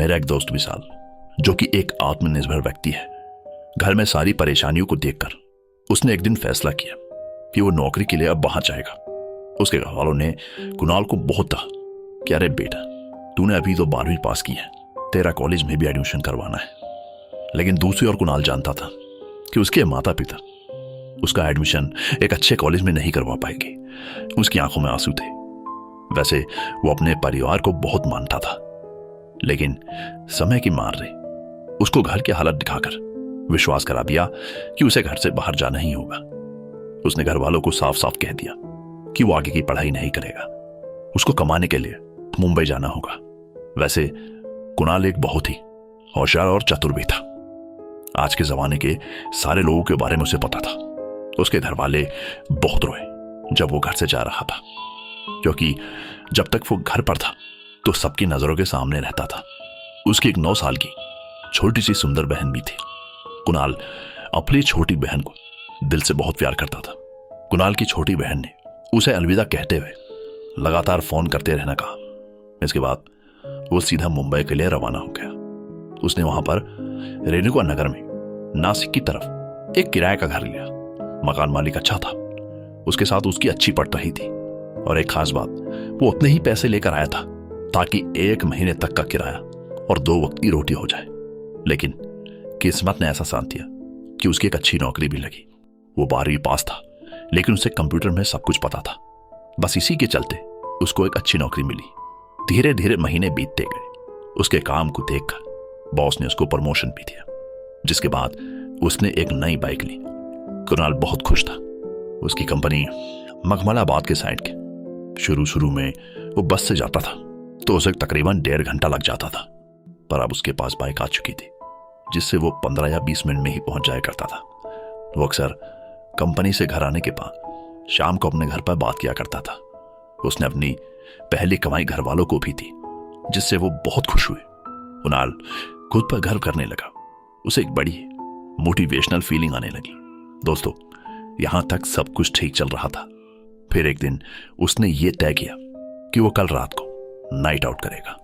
मेरा एक दोस्त विशाल, जो कि एक आत्मनिर्भर व्यक्ति है, घर में सारी परेशानियों को देखकर उसने एक दिन फैसला किया कि वो नौकरी के लिए अब बाहर जाएगा। उसके घर वालों ने कुणाल को बहुत कहा कि अरे बेटा, तूने अभी तो 12वीं पास की है, तेरा कॉलेज में भी एडमिशन करवाना है। लेकिन दूसरी ओर कुणाल जानता था कि उसके माता पिता उसका एडमिशन एक अच्छे कॉलेज में नहीं करवा पाएंगे। उसकी आंखों में आंसू थे। वैसे वो अपने परिवार को बहुत मानता था, लेकिन समय की मार ने उसको घर की हालत दिखाकर विश्वास करा दिया कि उसे घर से बाहर जाना ही होगा। उसने घर वालों को साफ साफ कह दिया कि वो आगे की पढ़ाई नहीं करेगा, उसको कमाने के लिए मुंबई जाना होगा। वैसे कुणाल एक बहुत ही होशियार और चतुर भी था। आज के जमाने के सारे लोगों के बारे में उसे पता था। उसके घर वाले बहुत रोए जब वो घर से जा रहा था, क्योंकि जब तक वो घर पर था तो सबकी नजरों के सामने रहता था। उसकी एक 9 साल की छोटी सी सुंदर बहन भी थी। कुणाल अपनी छोटी बहन को दिल से बहुत प्यार करता था। कुणाल की छोटी बहन ने उसे अलविदा कहते हुए लगातार फोन करते रहना कहा। इसके बाद वो सीधा मुंबई के लिए रवाना हो गया। उसने वहां पर रेणुका नगर में नासिक की तरफ एक किराए का घर लिया। मकान मालिक अच्छा था, उसके साथ उसकी अच्छी पट रही थी, और एक खास बात, वो उतने ही पैसे लेकर आया था ताकि 1 महीने तक का किराया और 2 वक्त की रोटी हो जाए। लेकिन किस्मत ने ऐसा साथ दिया कि उसकी एक अच्छी नौकरी भी लगी। वो 12वीं पास था, लेकिन उसे कंप्यूटर में सब कुछ पता था। बस इसी के चलते उसको एक अच्छी नौकरी मिली। धीरे धीरे महीने बीतते गए। उसके काम को देखकर बॉस ने उसको प्रमोशन भी दिया, जिसके बाद उसने एक नई बाइक ली। कुणाल बहुत खुश था। उसकी कंपनी मखमलाबाद के साइड के। शुरू में वो बस से जाता था तो उसे तकरीबन 1.5 घंटा लग जाता था, पर अब उसके पास बाइक आ चुकी थी, जिससे वो 15 या 20 मिनट में ही पहुंच जाया करता था। वो अक्सर कंपनी से घर आने के बाद शाम को अपने घर पर बात किया करता था। उसने अपनी पहली कमाई घर वालों को भी दी, जिससे वो बहुत खुश हुए। कुणाल खुद पर गर्व करने लगा। उसे एक बड़ी मोटिवेशनल फीलिंग आने लगी। दोस्तों, यहां तक सब कुछ ठीक चल रहा था। फिर एक दिन उसने ये तय किया कि वो कल रात को नाइट आउट करेगा।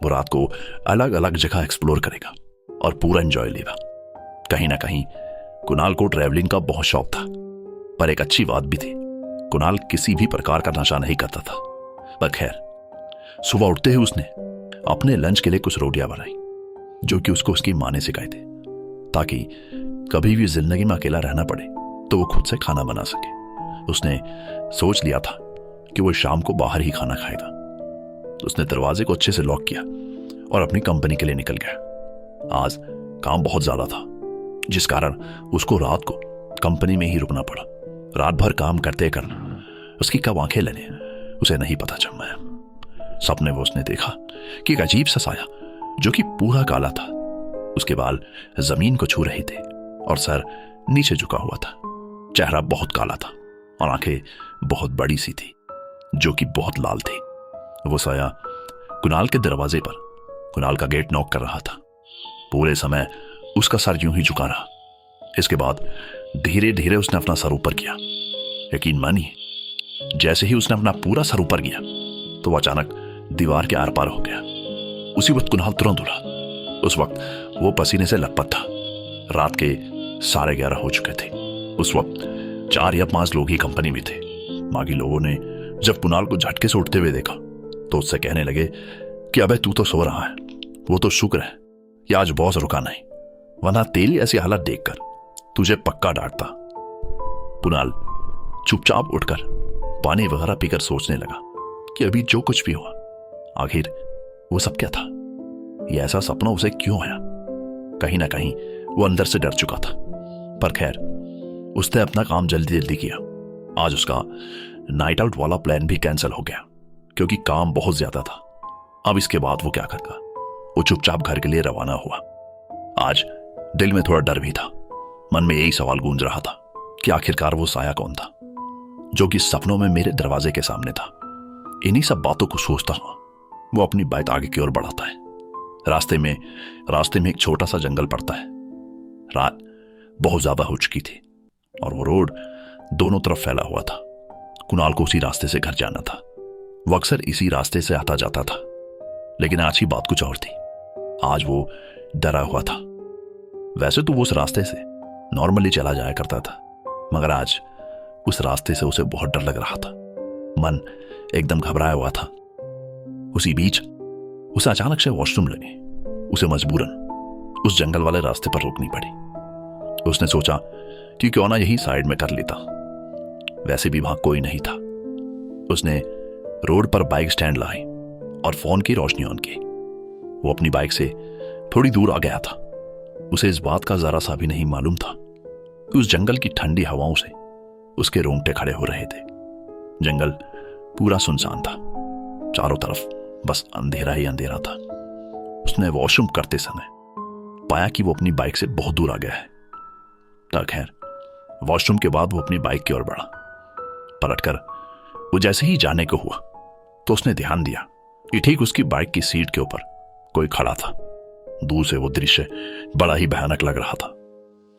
वो रात को अलग अलग जगह एक्सप्लोर करेगा और पूरा एंजॉय लेगा। कहीं ना कहीं कुणाल को ट्रैवलिंग का बहुत शौक था, पर एक अच्छी बात भी थी, कुणाल किसी भी प्रकार का नशा नहीं करता था। पर खैर, सुबह उठते ही उसने अपने लंच के लिए कुछ रोटियां बनाई, जो कि उसको उसकी माँ ने सिखाई थी, ताकि कभी भी जिंदगी में अकेला रहना पड़े तो वो खुद से खाना बना सके। उसने सोच लिया था कि वो शाम को बाहर ही खाना खाएगा। उसने दरवाजे को अच्छे से लॉक किया और अपनी कंपनी के लिए निकल गया। आज काम बहुत ज्यादा था, जिस कारण उसको रात को कंपनी में ही रुकना पड़ा। रात भर काम करते करना उसकी कब आंखें लगे उसे नहीं पता चला। सपने में उसने देखा कि एक अजीब सा साया, जो कि पूरा काला था, उसके बाल जमीन को छू रहे थे और सर नीचे झुका हुआ था। चेहरा बहुत काला था और आंखें बहुत बड़ी सी थी, जो कि बहुत लाल थी। वो साया कुणाल के दरवाजे पर कुणाल का गेट नॉक कर रहा था। पूरे समय उसका सर यूं ही झुका रहा। इसके बाद धीरे धीरे उसने अपना सर ऊपर किया। यकीन मानिए, जैसे ही उसने अपना पूरा सर ऊपर किया तो वो अचानक दीवार के आर पार हो गया। उसी वक्त कुणाल तुरंत उठा। उस वक्त वो पसीने से लथपथ था। रात के 11:30 हो चुके थे। उस वक्त 4 या 5 लोग ही कंपनी में थे। बाकी लोगों ने जब कुणाल को झटके से उठते हुए देखा तो उससे कहने लगे कि अबे तू तो सो रहा है, वो तो शुक्र है कि आज बॉस रुका नहीं, वरना तेरी ऐसी हालत देखकर तुझे पक्का डांटता। कुणाल चुपचाप उठकर पानी वगैरह पीकर सोचने लगा कि अभी जो कुछ भी हुआ, आखिर वो सब क्या था। ये ऐसा सपना उसे क्यों आया। कहीं ना कहीं वो अंदर से डर चुका था, पर खैर उसने अपना काम जल्दी जल्दी किया। आज उसका नाइट आउट वाला प्लान भी कैंसिल हो गया, क्योंकि काम बहुत ज्यादा था। अब इसके बाद वो क्या करता। वो चुपचाप घर के लिए रवाना हुआ। आज दिल में थोड़ा डर भी था। मन में यही सवाल गूंज रहा था कि आखिरकार वो साया कौन था, जो कि सपनों में मेरे दरवाजे के सामने था। इन्हीं सब बातों को सोचता हुआ वो अपनी बाइक आगे की ओर बढ़ाता है। रास्ते में एक छोटा सा जंगल पड़ता है। रात बहुत ज्यादा हो चुकी थी और वो रोड दोनों तरफ फैला हुआ था। कुणाल को उसी रास्ते से घर जाना था। वो अक्सर इसी रास्ते से आता जाता था, लेकिन आज की बात कुछ और थी। आज वो डरा हुआ था। वैसे तो वो उस रास्ते से नॉर्मली चला जाया करता था, मगर आज उस रास्ते से उसे बहुत डर लग रहा था। मन एकदम घबराया हुआ था। उसी बीच उसे अचानक से वॉशरूम लगे। उसे मजबूरन उस जंगल वाले रास्ते पर रोकनी पड़ी। उसने सोचा कि क्यों ना यही साइड में कर लेता। वैसे भी वहां कोई नहीं था। उसने रोड पर बाइक स्टैंड लाई और फोन की रोशनी ऑन की। वो अपनी बाइक से थोड़ी दूर आ गया था। उसे इस बात का जरा सा भी नहीं मालूम था कि उस जंगल की ठंडी हवाओं से उसके रोंगटे खड़े हो रहे थे। जंगल पूरा सुनसान था। चारों तरफ बस अंधेरा ही अंधेरा था। उसने वॉशरूम करते समय पाया कि वो अपनी बाइक से बहुत दूर आ गया है। खैर, वॉशरूम के बाद वो अपनी बाइक की ओर बढ़ा। पलटकर वो जैसे ही जाने को हुआ तो उसने ध्यान दिया कि ठीक उसकी बाइक की सीट के ऊपर कोई खड़ा था। दूर से वो दृश्य बड़ा ही भयानक लग रहा था।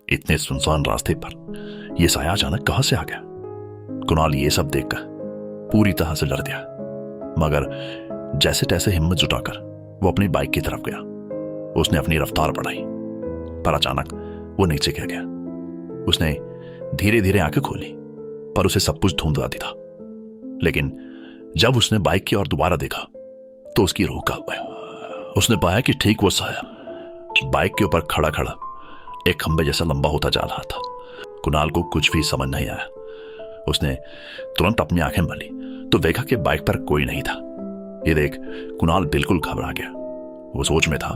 इतने सुनसान रास्ते पर यह साया अचानक कहां से आ गया? कुणाल ये सब देखकर पूरी तरह से डर गया, मगर जैसे तैसे हिम्मत जुटाकर वो अपनी बाइक की तरफ गया। उसने अपनी रफ्तार बढ़ाई, पर अचानक वो नीचे गिर गया। उसने धीरे धीरे आंखें खोली, पर उसे सब कुछ धुंधला था। लेकिन जब उसने बाइक की ओर दोबारा देखा तो उसकी रूह कांप गई। उसने पाया कि ठीक वो साया बाइक के ऊपर खड़ा खड़ा एक खंबे जैसा लंबा होता जा रहा था। कुणाल को कुछ भी समझ नहीं आया। उसने तुरंत अपनी आंखें मली तो देखा कि बाइक पर कोई नहीं था। ये देख कुणाल बिल्कुल घबरा गया। वो सोच में था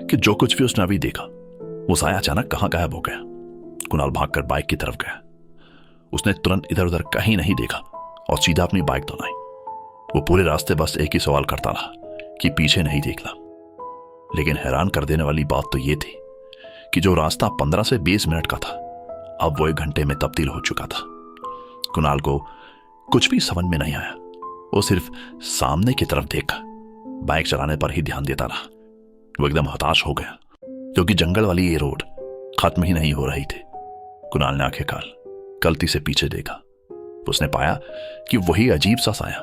कि जो कुछ भी उसने अभी देखा वो साया अचानक कहां गायब हो गया। कुणाल भागकर बाइक की तरफ गया। उसने तुरंत इधर उधर कहीं नहीं देखा और सीधा अपनी बाइक दौड़ाई। वो पूरे रास्ते बस एक ही सवाल करता रहा कि पीछे नहीं देखना। लेकिन हैरान कर देने वाली बात तो ये थी कि जो रास्ता 15 से 20 मिनट का था, अब वो 1 घंटे में तब्दील हो चुका था। कुणाल को कुछ भी समझ में नहीं आया। वो सिर्फ सामने की तरफ देखा, बाइक चलाने पर ही ध्यान देता रहा। वो एकदम हताश हो गया क्योंकि जंगल वाली ये रोड खत्म ही नहीं हो रही थी। कुणाल ने आंखें काल गलती से पीछे देखा। उसने पाया कि वही अजीब सा साया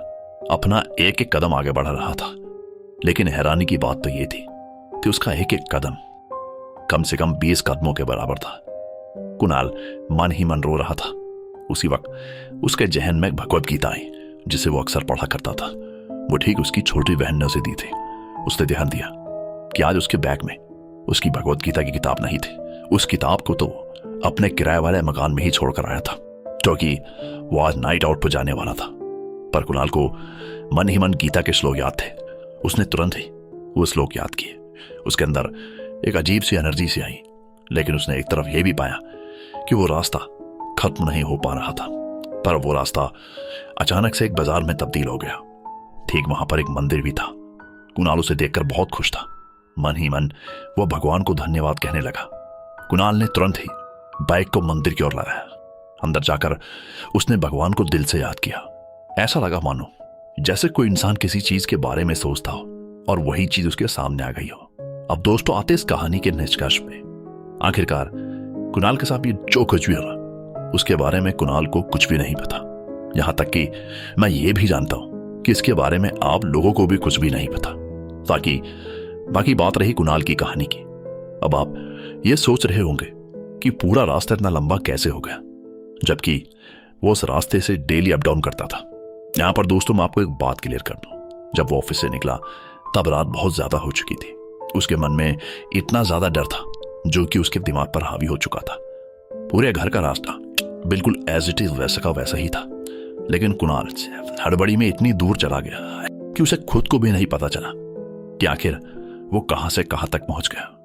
अपना एक एक कदम आगे बढ़ा रहा था। लेकिन हैरानी की बात तो यह थी कि उसका एक एक कदम कम से कम 20 कदमों के बराबर था। कुणाल मन ही मन रो रहा था। उसी वक्त उसके जहन में भगवद गीता आई, जिसे वो अक्सर पढ़ा करता था। वो ठीक उसकी छोटी बहन ने उसे दी थी। उसने ध्यान दिया कि आज उसके बैग में उसकी भगवद गीता की किताब नहीं थी। उस किताब को तो अपने किराए वाले मकान में ही छोड़कर आया था, क्योंकि वो आज नाइट आउट पर जाने वाला था। पर कुणाल को मन ही मन गीता के श्लोक याद थे। उसने तुरंत ही वो श्लोक याद किए। उसके अंदर एक अजीब सी एनर्जी सी आई। लेकिन उसने एक तरफ यह भी पाया कि वो रास्ता खत्म नहीं हो पा रहा था। पर वो रास्ता अचानक से एक बाजार में तब्दील हो गया। ठीक वहां पर एक मंदिर भी था। कुणाल उसे देखकर बहुत खुश था। मन ही मन वो भगवान को धन्यवाद कहने लगा। कुणाल ने तुरंत ही बाइक को मंदिर की ओर लगाया। अंदर जाकर उसने भगवान को दिल से याद किया। ऐसा लगा मानो जैसे कोई इंसान किसी चीज के बारे में सोचता हो और वही चीज उसके सामने आ गई हो। अब दोस्तों आते इस कहानी के निष्कर्ष पे। आखिरकार कुणाल के साथ ये जो कुछ भी हुआ उसके बारे में कुणाल को कुछ भी नहीं पता। यहां तक कि मैं ये भी जानता हूं कि इसके बारे में आप लोगों को भी कुछ भी नहीं पता। ताकि बाकी बात रही कुणाल की कहानी की। अब आप ये सोच रहे होंगे कि पूरा रास्ता इतना लंबा कैसे हो गया, जबकि वो उस रास्ते से डेली अप डाउन करता था। यहां पर दोस्तों मैं आपको एक बात क्लियर कर दूं। जब वो ऑफिस से निकला तब रात बहुत ज्यादा हो चुकी थी। उसके मन में इतना ज्यादा डर था जो कि उसके दिमाग पर हावी हो चुका था। पूरे घर का रास्ता बिल्कुल एज इट इज वैसा का वैसा ही था। लेकिन कुणाल हड़बड़ी में इतनी दूर चला गया कि उसे खुद को भी नहीं पता चला कि आखिर वो कहां से कहां तक पहुंच गया।